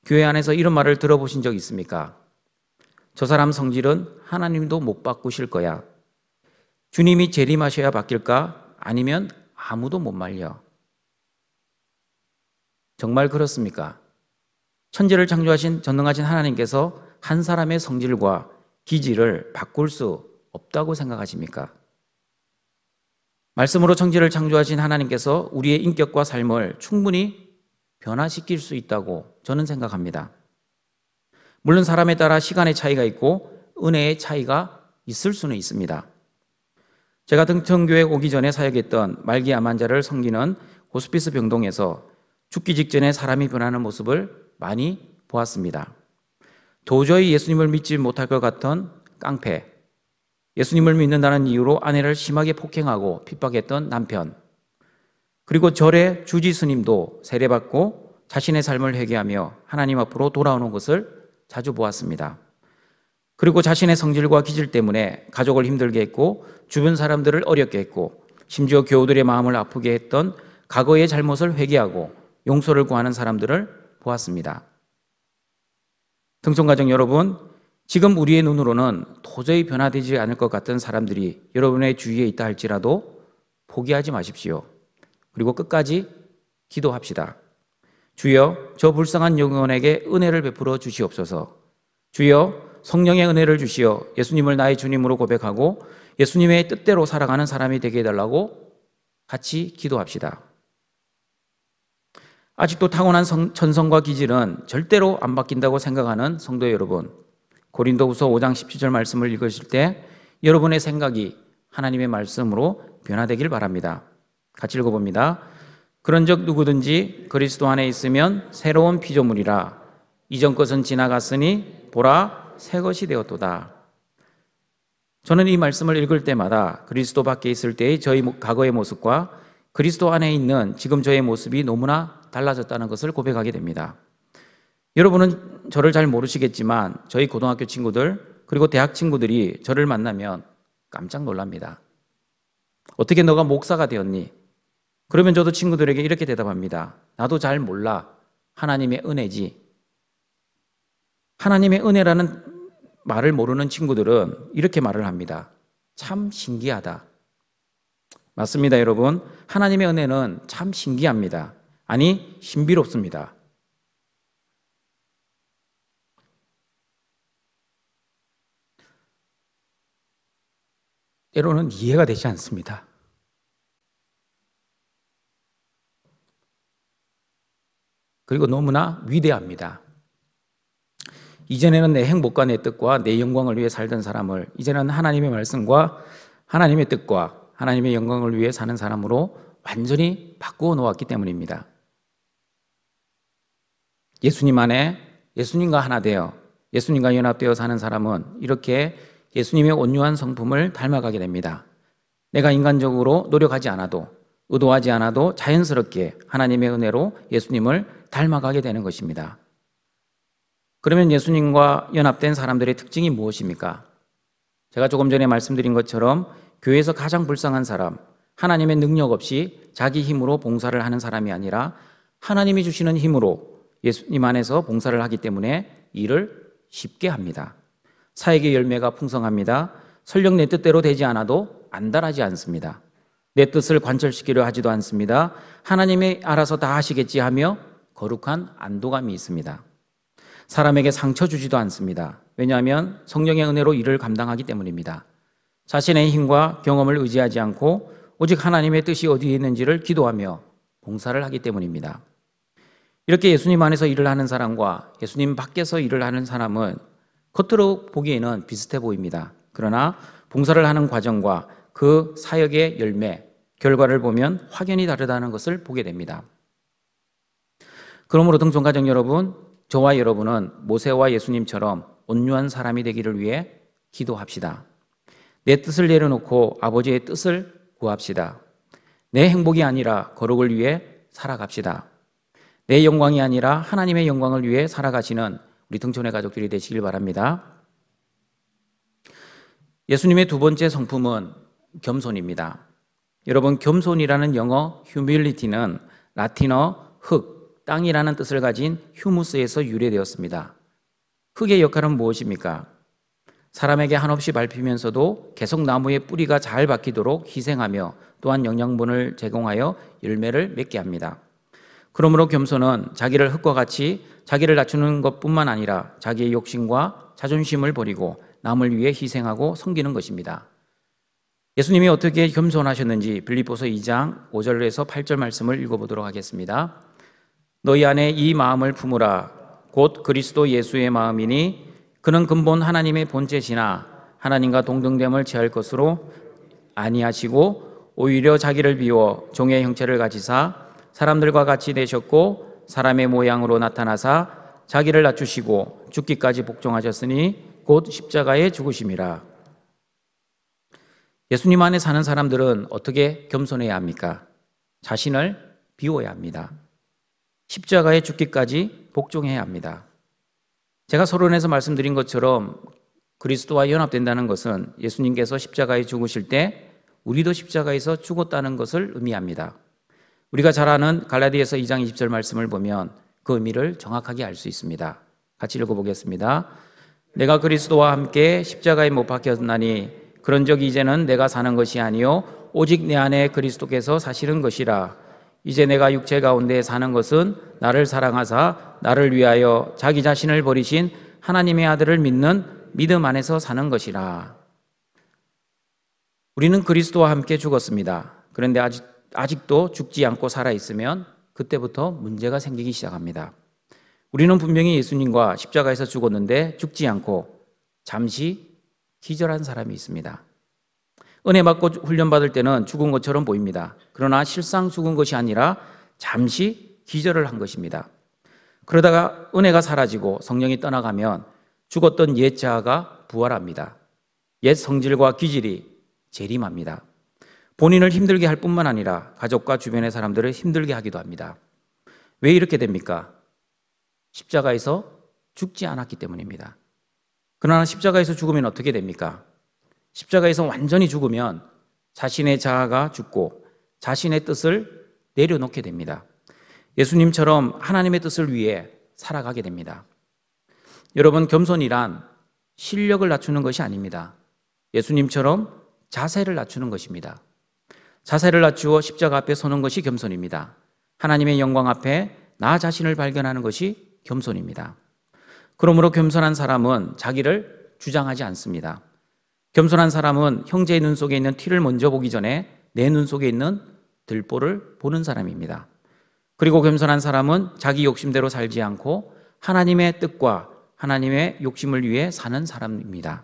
교회 안에서 이런 말을 들어보신 적 있습니까? 저 사람 성질은 하나님도 못 바꾸실 거야. 주님이 재림하셔야 바뀔까? 아니면 아무도 못 말려. 정말 그렇습니까? 천지를 창조하신 전능하신 하나님께서 한 사람의 성질과 기질을 바꿀 수 없다고 생각하십니까? 말씀으로 천지를 창조하신 하나님께서 우리의 인격과 삶을 충분히 변화시킬 수 있다고 저는 생각합니다. 물론 사람에 따라 시간의 차이가 있고 은혜의 차이가 있을 수는 있습니다. 제가 등천교회 오기 전에 사역했던 말기 암 환자를 섬기는 호스피스 병동에서 죽기 직전에 사람이 변하는 모습을 많이 보았습니다. 도저히 예수님을 믿지 못할 것 같던 깡패, 예수님을 믿는다는 이유로 아내를 심하게 폭행하고 핍박했던 남편, 그리고 절의 주지 스님도 세례받고 자신의 삶을 회개하며 하나님 앞으로 돌아오는 것을 자주 보았습니다. 그리고 자신의 성질과 기질 때문에 가족을 힘들게 했고 주변 사람들을 어렵게 했고 심지어 교우들의 마음을 아프게 했던 과거의 잘못을 회개하고 용서를 구하는 사람들을 보았습니다. 등촌가족 여러분, 지금 우리의 눈으로는 도저히 변화되지 않을 것 같은 사람들이 여러분의 주위에 있다 할지라도 포기하지 마십시오. 그리고 끝까지 기도합시다. 주여, 저 불쌍한 영혼에게 은혜를 베풀어 주시옵소서. 주여, 성령의 은혜를 주시어 예수님을 나의 주님으로 고백하고 예수님의 뜻대로 살아가는 사람이 되게 해달라고 같이 기도합시다. 아직도 타고난 천성과 기질은 절대로 안 바뀐다고 생각하는 성도 여러분, 고린도후서 5장 17절 말씀을 읽으실 때 여러분의 생각이 하나님의 말씀으로 변화되길 바랍니다. 같이 읽어봅니다. 그런즉 누구든지 그리스도 안에 있으면 새로운 피조물이라. 이전 것은 지나갔으니 보라, 새 것이 되었도다. 저는 이 말씀을 읽을 때마다 그리스도 밖에 있을 때의 저희 과거의 모습과 그리스도 안에 있는 지금 저의 모습이 너무나 달라졌다는 것을 고백하게 됩니다. 여러분은 저를 잘 모르시겠지만 저희 고등학교 친구들 그리고 대학 친구들이 저를 만나면 깜짝 놀랍니다. 어떻게 너가 목사가 되었니? 그러면 저도 친구들에게 이렇게 대답합니다. 나도 잘 몰라. 하나님의 은혜지. 하나님의 은혜라는 말을 모르는 친구들은 이렇게 말을 합니다. 참 신기하다. 맞습니다, 여러분. 하나님의 은혜는 참 신기합니다. 아니, 신비롭습니다. 때로는 이해가 되지 않습니다. 그리고 너무나 위대합니다. 이전에는 내 행복과 내 뜻과 내 영광을 위해 살던 사람을 이제는 하나님의 말씀과 하나님의 뜻과 하나님의 영광을 위해 사는 사람으로 완전히 바꾸어 놓았기 때문입니다. 예수님 안에 예수님과 하나 되어 예수님과 연합되어 사는 사람은 이렇게 예수님의 온유한 성품을 닮아가게 됩니다. 내가 인간적으로 노력하지 않아도, 의도하지 않아도 자연스럽게 하나님의 은혜로 예수님을 닮아가게 되는 것입니다. 그러면 예수님과 연합된 사람들의 특징이 무엇입니까? 제가 조금 전에 말씀드린 것처럼 교회에서 가장 불쌍한 사람, 하나님의 능력 없이 자기 힘으로 봉사를 하는 사람이 아니라 하나님이 주시는 힘으로 예수님 안에서 봉사를 하기 때문에 일을 쉽게 합니다. 사역의 열매가 풍성합니다. 설령 내 뜻대로 되지 않아도 안달하지 않습니다. 내 뜻을 관철시키려 하지도 않습니다. 하나님이 알아서 다 하시겠지 하며 거룩한 안도감이 있습니다. 사람에게 상처 주지도 않습니다. 왜냐하면 성령의 은혜로 일을 감당하기 때문입니다. 자신의 힘과 경험을 의지하지 않고 오직 하나님의 뜻이 어디에 있는지를 기도하며 봉사를 하기 때문입니다. 이렇게 예수님 안에서 일을 하는 사람과 예수님 밖에서 일을 하는 사람은 겉으로 보기에는 비슷해 보입니다. 그러나 봉사를 하는 과정과 그 사역의 열매, 결과를 보면 확연히 다르다는 것을 보게 됩니다. 그러므로 등촌가정 여러분, 저와 여러분은 모세와 예수님처럼 온유한 사람이 되기를 위해 기도합시다. 내 뜻을 내려놓고 아버지의 뜻을 구합시다. 내 행복이 아니라 거룩을 위해 살아갑시다. 내 영광이 아니라 하나님의 영광을 위해 살아가시는 우리 등촌의 가족들이 되시길 바랍니다. 예수님의 두 번째 성품은 겸손입니다. 여러분, 겸손이라는 영어 humility는 라틴어 흙, 땅이라는 뜻을 가진 휴무스에서 유래되었습니다. 흙의 역할은 무엇입니까? 사람에게 한없이 밟히면서도 계속 나무의 뿌리가 잘 박히도록 희생하며 또한 영양분을 제공하여 열매를 맺게 합니다. 그러므로 겸손은 자기를 흙과 같이 자기를 낮추는 것뿐만 아니라 자기의 욕심과 자존심을 버리고 남을 위해 희생하고 섬기는 것입니다. 예수님이 어떻게 겸손하셨는지 빌립보서 2장 5절에서 8절 말씀을 읽어보도록 하겠습니다. 너희 안에 이 마음을 품으라. 곧 그리스도 예수의 마음이니 그는 근본 하나님의 본체시나 하나님과 동등됨을 취할 것으로 아니하시고 오히려 자기를 비워 종의 형체를 가지사 사람들과 같이 되셨고 사람의 모양으로 나타나사 자기를 낮추시고 죽기까지 복종하셨으니 곧 십자가에 죽으심이라. 예수님 안에 사는 사람들은 어떻게 겸손해야 합니까? 자신을 비워야 합니다. 십자가에 죽기까지 복종해야 합니다. 제가 서론에서 말씀드린 것처럼 그리스도와 연합된다는 것은 예수님께서 십자가에 죽으실 때 우리도 십자가에서 죽었다는 것을 의미합니다. 우리가 잘 아는 갈라디아서 2장 20절 말씀을 보면 그 의미를 정확하게 알 수 있습니다. 같이 읽어보겠습니다. 내가 그리스도와 함께 십자가에 못 박혔나니 그런즉 이제는 내가 사는 것이 아니요 오직 내 안에 그리스도께서 사시는 것이라. 이제 내가 육체 가운데 사는 것은 나를 사랑하사 나를 위하여 자기 자신을 버리신 하나님의 아들을 믿는 믿음 안에서 사는 것이라. 우리는 그리스도와 함께 죽었습니다. 그런데 아직도 죽지 않고 살아있으면 그때부터 문제가 생기기 시작합니다. 우리는 분명히 예수님과 십자가에서 죽었는데 죽지 않고 잠시 기절한 사람이 있습니다. 은혜 받고 훈련받을 때는 죽은 것처럼 보입니다. 그러나 실상 죽은 것이 아니라 잠시 기절을 한 것입니다. 그러다가 은혜가 사라지고 성령이 떠나가면 죽었던 옛 자아가 부활합니다. 옛 성질과 기질이 재림합니다. 본인을 힘들게 할 뿐만 아니라 가족과 주변의 사람들을 힘들게 하기도 합니다. 왜 이렇게 됩니까? 십자가에서 죽지 않았기 때문입니다. 그러나 십자가에서 죽으면 어떻게 됩니까? 십자가에서 완전히 죽으면 자신의 자아가 죽고 자신의 뜻을 내려놓게 됩니다. 예수님처럼 하나님의 뜻을 위해 살아가게 됩니다. 여러분, 겸손이란 실력을 낮추는 것이 아닙니다. 예수님처럼 자세를 낮추는 것입니다. 자세를 낮추어 십자가 앞에 서는 것이 겸손입니다. 하나님의 영광 앞에 나 자신을 발견하는 것이 겸손입니다. 그러므로 겸손한 사람은 자기를 주장하지 않습니다. 겸손한 사람은 형제의 눈 속에 있는 티를 먼저 보기 전에 내 눈 속에 있는 들보를 보는 사람입니다. 그리고 겸손한 사람은 자기 욕심대로 살지 않고 하나님의 뜻과 하나님의 욕심을 위해 사는 사람입니다.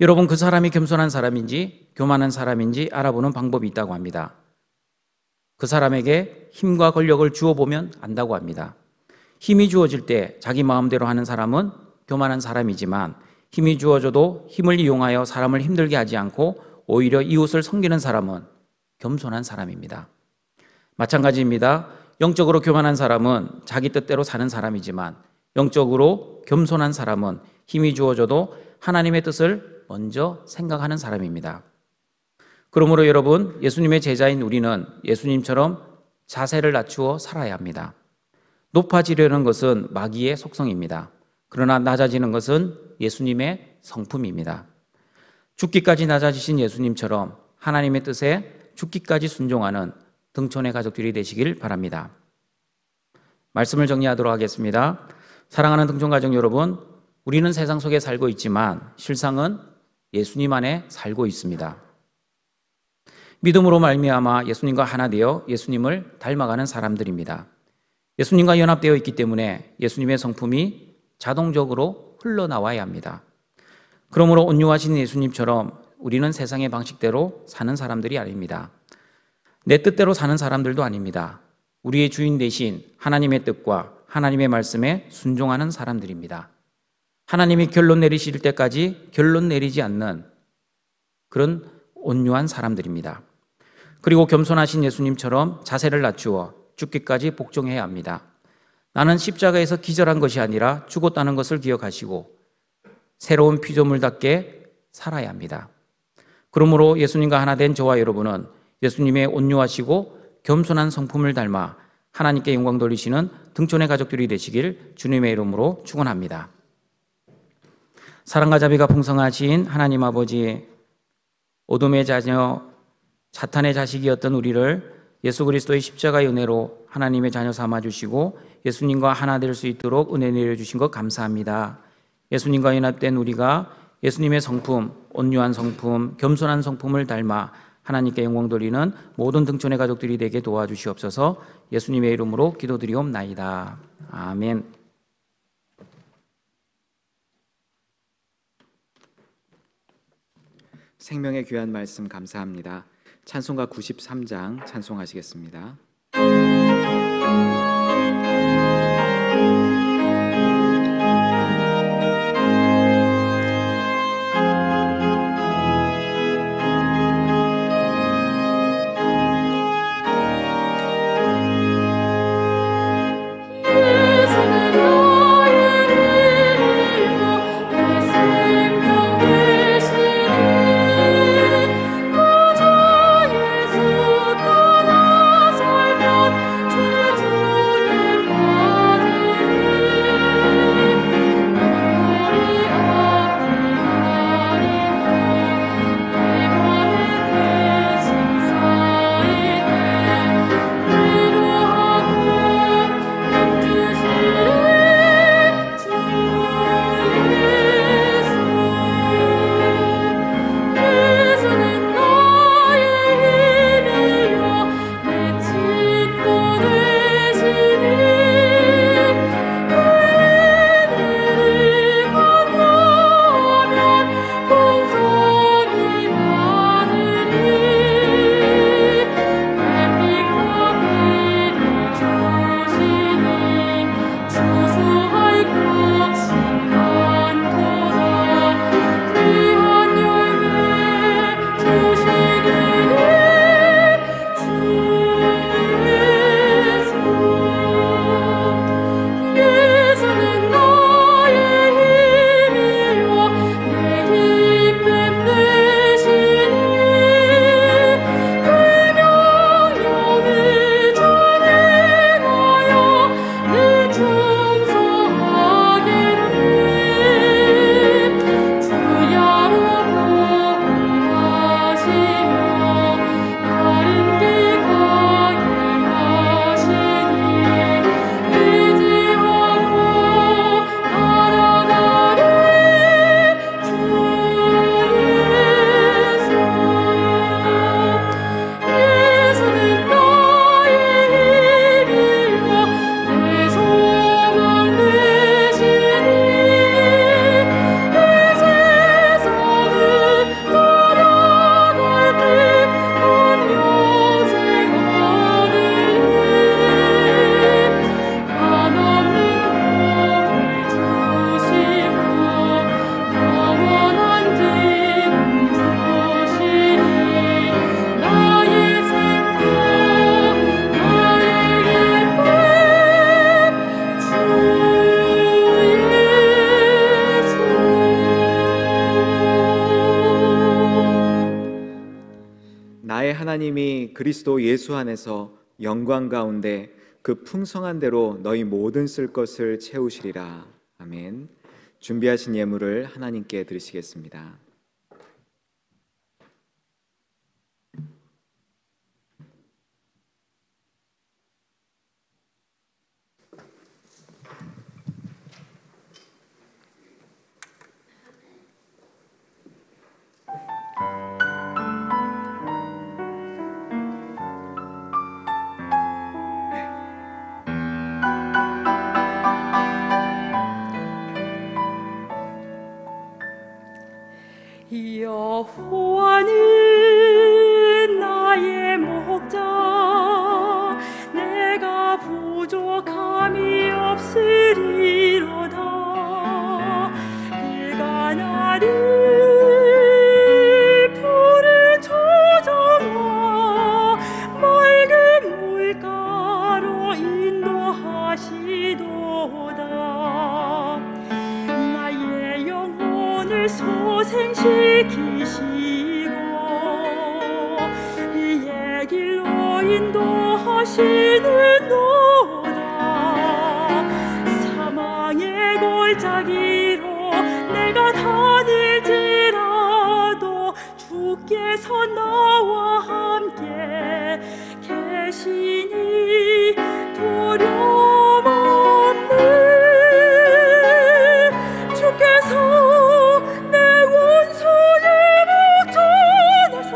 여러분, 그 사람이 겸손한 사람인지 교만한 사람인지 알아보는 방법이 있다고 합니다. 그 사람에게 힘과 권력을 주어보면 안다고 합니다. 힘이 주어질 때 자기 마음대로 하는 사람은 교만한 사람이지만 힘이 주어져도 힘을 이용하여 사람을 힘들게 하지 않고 오히려 이웃을 섬기는 사람은 겸손한 사람입니다. 마찬가지입니다. 영적으로 교만한 사람은 자기 뜻대로 사는 사람이지만 영적으로 겸손한 사람은 힘이 주어져도 하나님의 뜻을 먼저 생각하는 사람입니다. 그러므로 여러분, 예수님의 제자인 우리는 예수님처럼 자세를 낮추어 살아야 합니다. 높아지려는 것은 마귀의 속성입니다. 그러나 낮아지는 것은 예수님의 성품입니다. 죽기까지 낮아지신 예수님처럼 하나님의 뜻에 죽기까지 순종하는 등촌의 가족들이 되시길 바랍니다. 말씀을 정리하도록 하겠습니다. 사랑하는 등촌 가족 여러분, 우리는 세상 속에 살고 있지만 실상은 예수님 안에 살고 있습니다. 믿음으로 말미암아 예수님과 하나 되어 예수님을 닮아가는 사람들입니다. 예수님과 연합되어 있기 때문에 예수님의 성품이 자동적으로 흘러나와야 합니다. 그러므로 온유하신 예수님처럼 우리는 세상의 방식대로 사는 사람들이 아닙니다. 내 뜻대로 사는 사람들도 아닙니다. 우리의 주인 대신 하나님의 뜻과 하나님의 말씀에 순종하는 사람들입니다. 하나님이 결론 내리실 때까지 결론 내리지 않는 그런 온유한 사람들입니다. 그리고 겸손하신 예수님처럼 자세를 낮추어 죽기까지 복종해야 합니다. 나는 십자가에서 기절한 것이 아니라 죽었다는 것을 기억하시고 새로운 피조물답게 살아야 합니다. 그러므로 예수님과 하나 된 저와 여러분은 예수님의 온유하시고 겸손한 성품을 닮아 하나님께 영광 돌리시는 등촌의 가족들이 되시길 주님의 이름으로 축원합니다. 사랑과 자비가 풍성하신 하나님 아버지, 어둠의 자녀 사탄의 자식이었던 우리를 예수 그리스도의 십자가의 은혜로 하나님의 자녀 삼아주시고 예수님과 하나 될 수 있도록 은혜 내려주신 것 감사합니다. 예수님과 연합된 우리가 예수님의 성품, 온유한 성품, 겸손한 성품을 닮아 하나님께 영광 돌리는 모든 등촌의 가족들이 되게 도와주시옵소서. 예수님의 이름으로 기도드리옵나이다. 아멘. 생명의 귀한 말씀 감사합니다. 찬송가 93장 찬송하시겠습니다. 예수 떠나서 그리스도 예수 안에서 영광 가운데 그 풍성한 대로 너희 모든 쓸 것을 채우시리라. 아멘. 준비하신 예물을 하나님께 드리시겠습니다. 여호와는 나의 목자, 내가 부족함이 없으리로다. 그가 나를 푸른 초정과 맑은 물가로 인도하시도다. 나의 영혼을 소생시키시고 이의 길로 인도하시는도다. 사망의 골짜기로 내가 다닐지라도 주께서 나와 함께 계시니 두려움 없네. 주께서 내 원수의 목전에서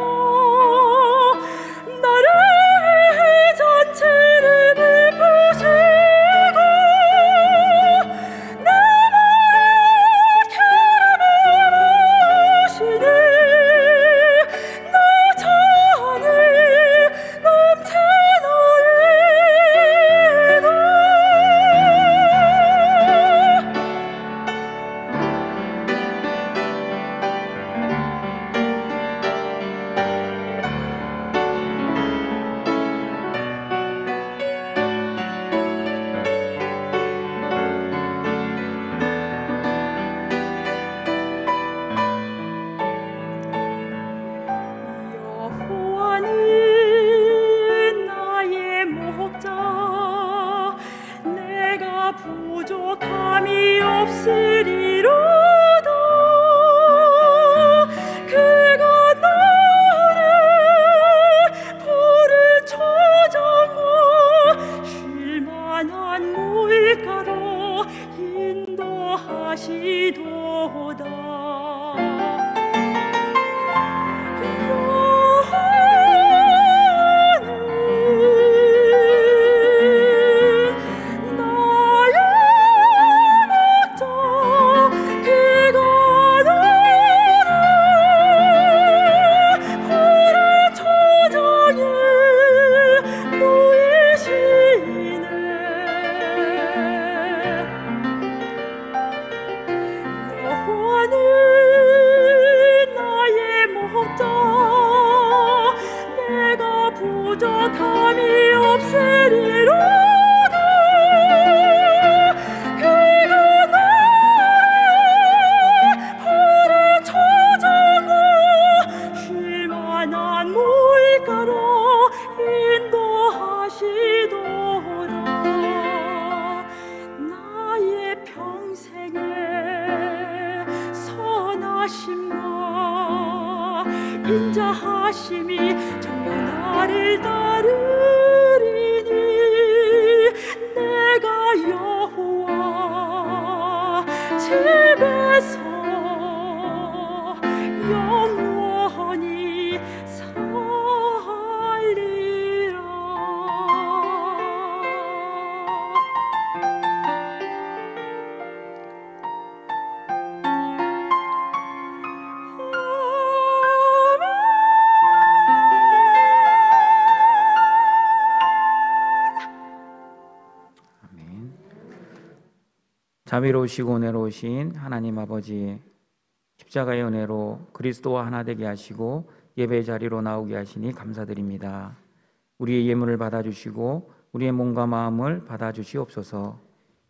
나를 잔치를 베푸시고 내 머리에 기름을 부으시니 내 잔이 넘치나이다. 여호와는 나의 목자, 내가 부족함이 없으리로다. 그가 나를 푸른 초정과 쉴만한 물가로 인도하시도다. 부족함이 없으리로다. 그가 나를 푸른 초정과 쉴만한 물가로 인도하시도다. 나의 평생에 선하심과 인자하심이 정녕 나를 따르리니 내가 여호와 집에서 영원히 살리라. 자비로우시고 은혜로우신 하나님 아버지, 십자가의 은혜로 그리스도와 하나 되게 하시고 예배의 자리로 나오게 하시니 감사드립니다. 우리의 예물을 받아주시고 우리의 몸과 마음을 받아주시옵소서.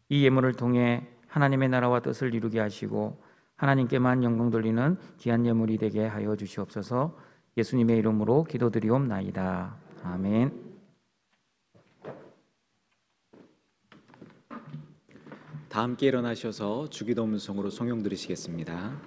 이 예물을 통해 하나님의 나라와 뜻을 이루게 하시고 하나님께만 영광 돌리는 귀한 예물이 되게 하여 주시옵소서. 예수님의 이름으로 기도드리옵나이다. 아멘. 다 함께 일어나셔서 주기도문성으로 성용 드리시겠습니다.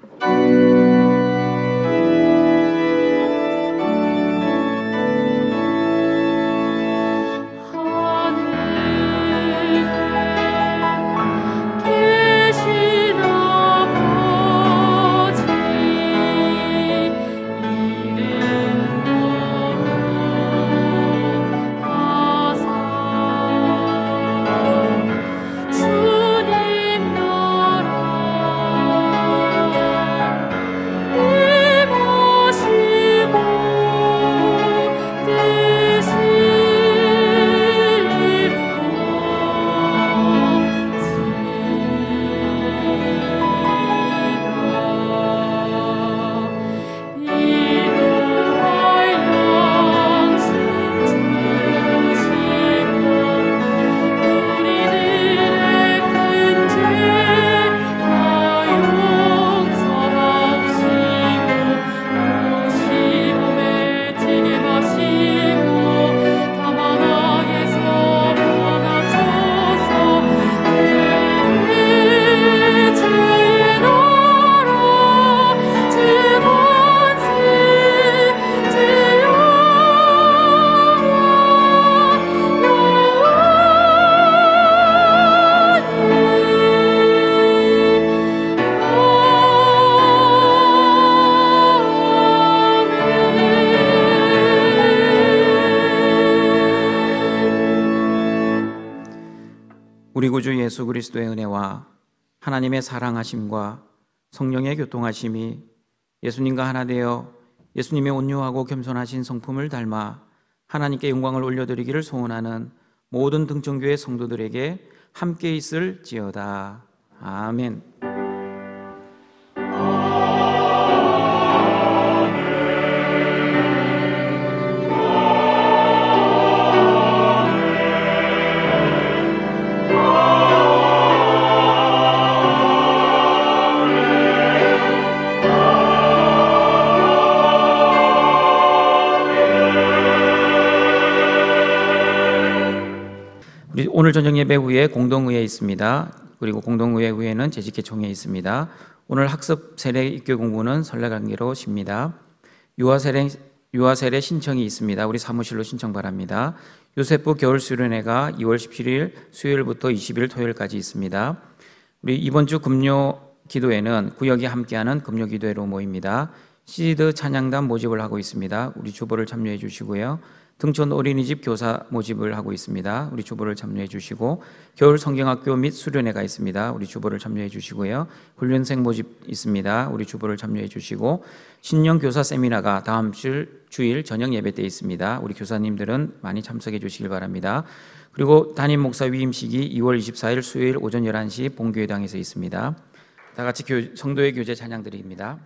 우리 구주 예수 그리스도의 은혜와 하나님의 사랑하심과 성령의 교통하심이 예수님과 하나 되어 예수님의 온유하고 겸손하신 성품을 닮아 하나님께 영광을 올려드리기를 소원하는 모든 등천교회 성도들에게 함께 있을지어다. 아멘. 오늘 저녁 예배 후에 공동의회 있습니다. 그리고 공동의회 후에는 재직회총회 있습니다. 오늘 학습 세례 입교 공부는 설레관계로 쉽니다. 유아세례 신청이 있습니다. 우리 사무실로 신청 바랍니다. 요셉부 겨울 수련회가 2월 17일 수요일부터 20일 토요일까지 있습니다. 우리 이번 주 금요 기도회는 구역이 함께하는 금요 기도회로 모입니다. 시드 찬양단 모집을 하고 있습니다. 우리 주보를 참여해 주시고요. 등촌 어린이집 교사 모집을 하고 있습니다. 우리 주보를 참여해 주시고, 겨울 성경학교 및 수련회가 있습니다. 우리 주보를 참여해 주시고요. 훈련생 모집 있습니다. 우리 주보를 참여해 주시고, 신령 교사 세미나가 다음 주일 저녁 예배 때 있습니다. 우리 교사님들은 많이 참석해 주시길 바랍니다. 그리고 담임 목사 위임식이 2월 24일 수요일 오전 11시 본교회당에서 있습니다. 다 같이 성도의 교제 찬양 드립니다.